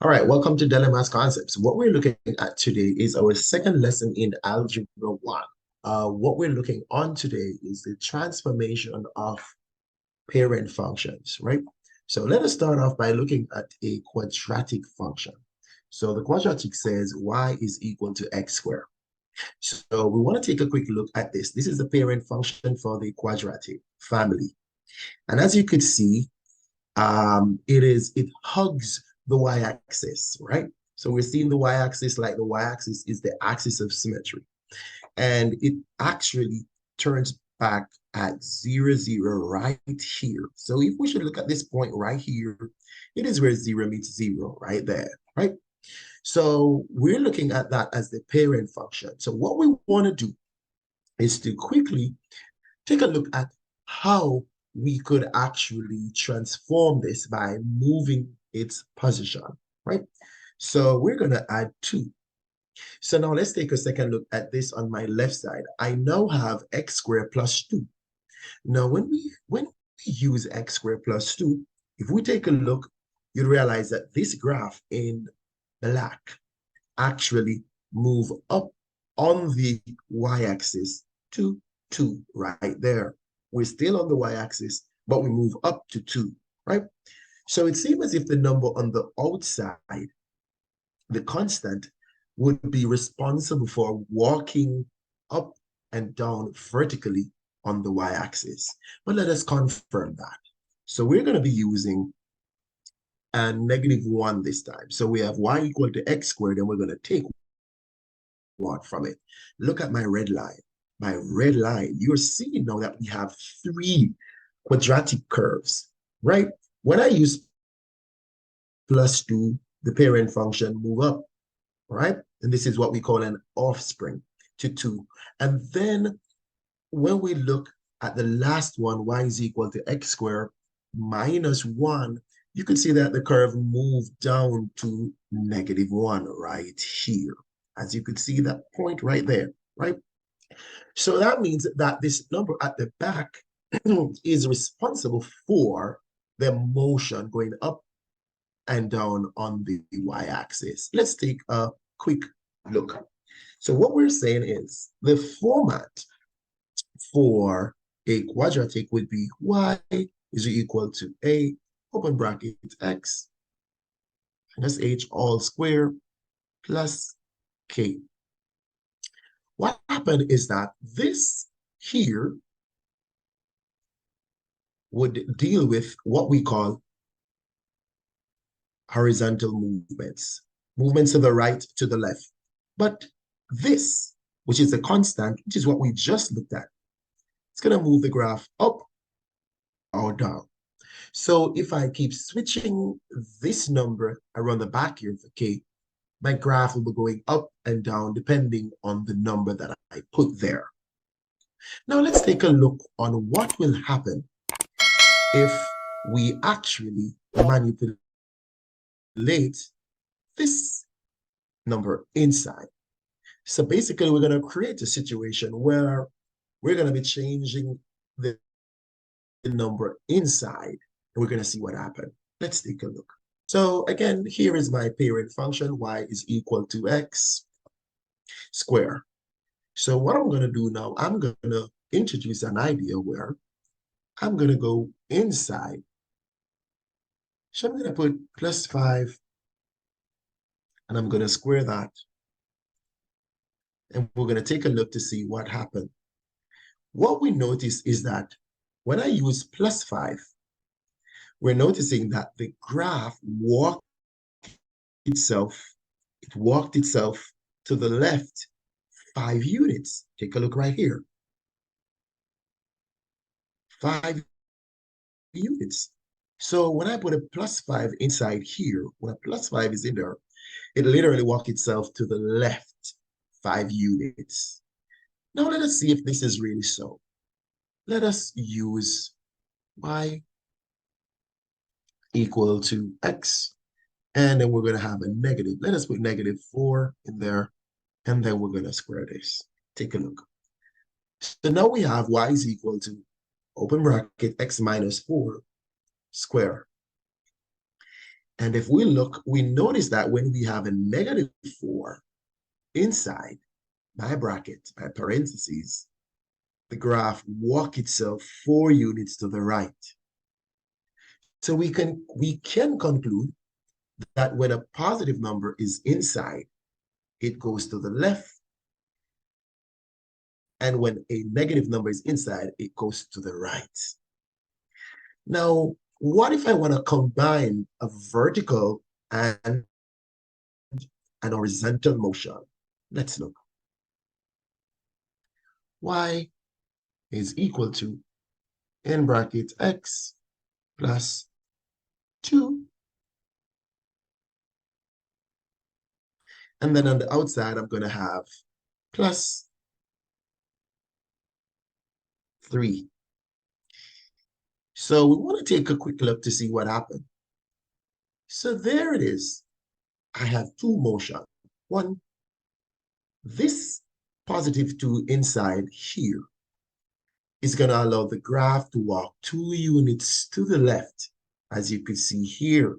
All right, welcome to Dilemma's Concepts. What we're looking at today is our second lesson in Algebra 1. What we're looking on today is the transformation of parent functions, right? So let us start off by looking at a quadratic function. So the quadratic says y is equal to x squared. So we want to take a quick look at this. This is the parent function for the quadratic family. And as you could see, it hugs the y-axis, right? So we're seeing the y-axis like the y-axis is the axis of symmetry. And it actually turns back at 0, 0 right here. So if we should look at this point right here, it is where 0 meets 0 right there, right? So we're looking at that as the parent function. So what we want to do is to quickly take a look at how we could actually transform this by moving its position, right? So we're going to add 2. So now let's take a second look at this on my left side. I now have x squared plus 2. Now, when we use x squared plus 2, if we take a look, you'd realize that this graph in black actually move up on the y-axis to 2 right there. We're still on the y-axis, but we move up to 2, right? So it seems as if the number on the outside, the constant, would be responsible for walking up and down vertically on the y-axis. But let us confirm that. So we're going to be using a -1 this time. So we have y equal to x squared, and we're going to take 1 from it. Look at my red line. My red line, you're seeing now that we have 3 quadratic curves, right? When I use plus 2, the parent function move up, right? And this is what we call an offspring to 2. And then when we look at the last one, y is equal to x squared minus 1, you can see that the curve moved down to -1 right here. As you could see that point right there, right? So that means that this number at the back is responsible for the motion going up and down on the y-axis. Let's take a quick look. So what we're saying is the format for a quadratic would be y is equal to a, open bracket, x minus h all square plus k. What happened is that this here would deal with what we call horizontal movements, movements to the right, to the left. But this, which is a constant, which is what we just looked at, it's going to move the graph up or down. So if I keep switching this number around the back here for k, my graph will be going up and down depending on the number that I put there. Now let's take a look on what will happen if we actually manipulate this number inside. So basically, we're going to create a situation where we're going to be changing the number inside, and we're going to see what happened. Let's take a look. So again, here is my parent function, y is equal to x squared. So what I'm going to do now, I'm going to introduce an idea where I'm going to go inside. So I'm going to put plus 5, and I'm going to square that. And we're going to take a look to see what happened. What we notice is that when I use plus 5, we're noticing that the graph itself, it walked itself to the left 5 units. Take a look right here. 5 units. So when I put a plus 5 inside here, when a plus 5 is in there, it literally walks itself to the left 5 units. Now let us see if this is really so. Let us use y equal to x, and then we're going to have a negative. Let us put -4 in there, and then we're going to square this. Take a look. So now we have y is equal to, open bracket, x minus 4 square. And if we look, we notice that when we have a negative 4 inside my bracket, my parentheses, the graph walk itself 4 units to the right. So we can conclude that when a positive number is inside, it goes to the left. And when a negative number is inside, it goes to the right. Now, what if I want to combine a vertical and an horizontal motion? Let's look. Y is equal to, in bracket, x plus 2. And then on the outside, I'm going to have plus 3. So we want to take a quick look to see what happened. So there it is. I have two motion. One, this positive 2 inside here is going to allow the graph to walk 2 units to the left. As you can see here,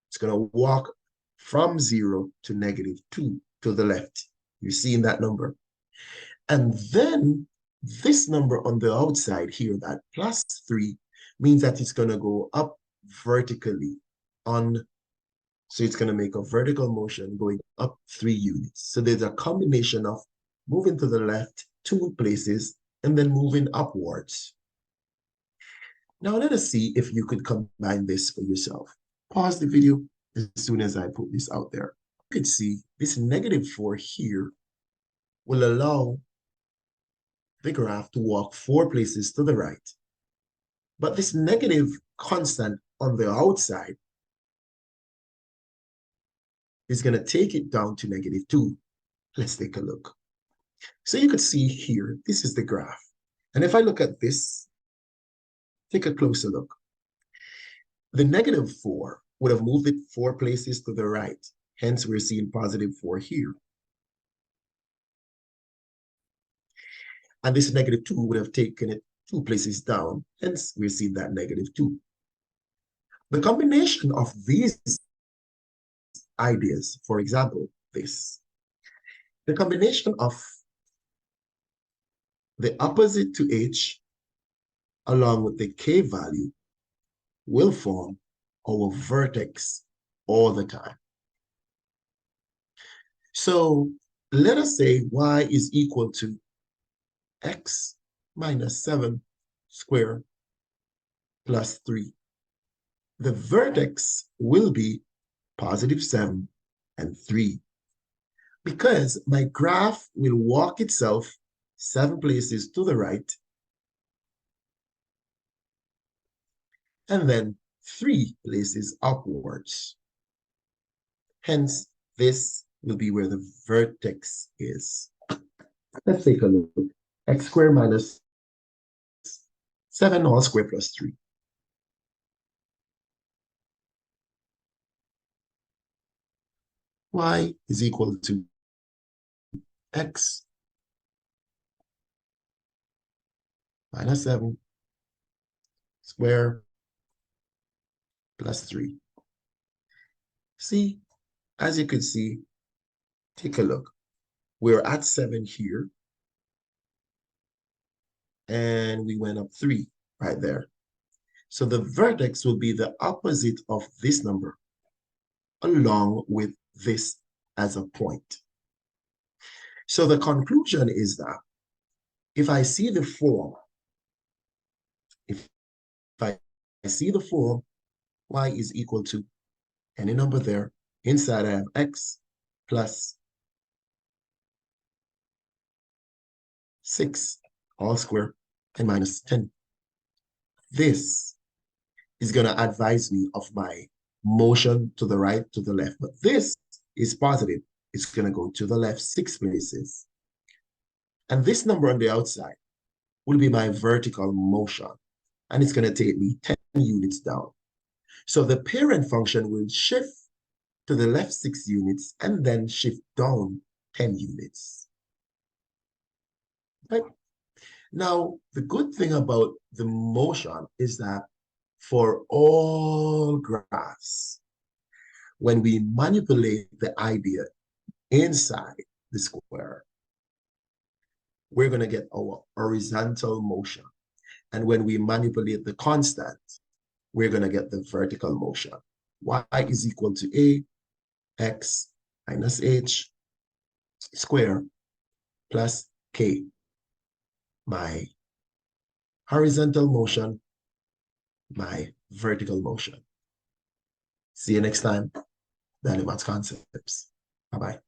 it's going to walk from 0 to -2 to the left. You're seeing that number. And then this number on the outside here, that plus 3, means that it's going to go up vertically on, so it's going to make a vertical motion going up 3 units. So there's a combination of moving to the left 2 places and then moving upwards. Now let us see if you could combine this for yourself. Pause the video as soon as I put this out there. You could see this -4 here will allow the graph to walk 4 places to the right. But this negative constant on the outside is going to take it down to -2. Let's take a look. So you could see here, this is the graph. And if I look at this, take a closer look. The -4 would have moved it 4 places to the right. Hence, we're seeing +4 here. And this -2 would have taken it 2 places down. Hence, we're seeing that -2. The combination of these ideas, for example, the combination of the opposite to h along with the k value will form our vertex all the time. So let us say y is equal to x minus 7 squared plus 3. The vertex will be +7 and 3, because my graph will walk itself 7 places to the right and then 3 places upwards. Hence, this will be where the vertex is. Let's take a look. X squared minus 7 all squared plus 3. Y is equal to x minus 7 squared plus 3. See, as you can see, take a look. We're at 7 here, and we went up 3 right there. So the vertex will be the opposite of this number, along with this as a point. So the conclusion is that if I see the form, if I see the form, y is equal to any number there. Inside I have x plus 6 all squared and minus 10. This is going to advise me of my motion to the right, to the left. But this is positive. It's going to go to the left 6 places. And this number on the outside will be my vertical motion. And it's going to take me 10 units down. So the parent function will shift to the left 6 units and then shift down 10 units. Right? Now, the good thing about the motion is that for all graphs, When we manipulate the idea inside the square, we're going to get our horizontal motion. And when we manipulate the constant, we're going to get the vertical motion. Y is equal to ax minus h square plus k. My horizontal motion, my vertical motion. See you next time. Daily Maths Concepts. Bye-bye.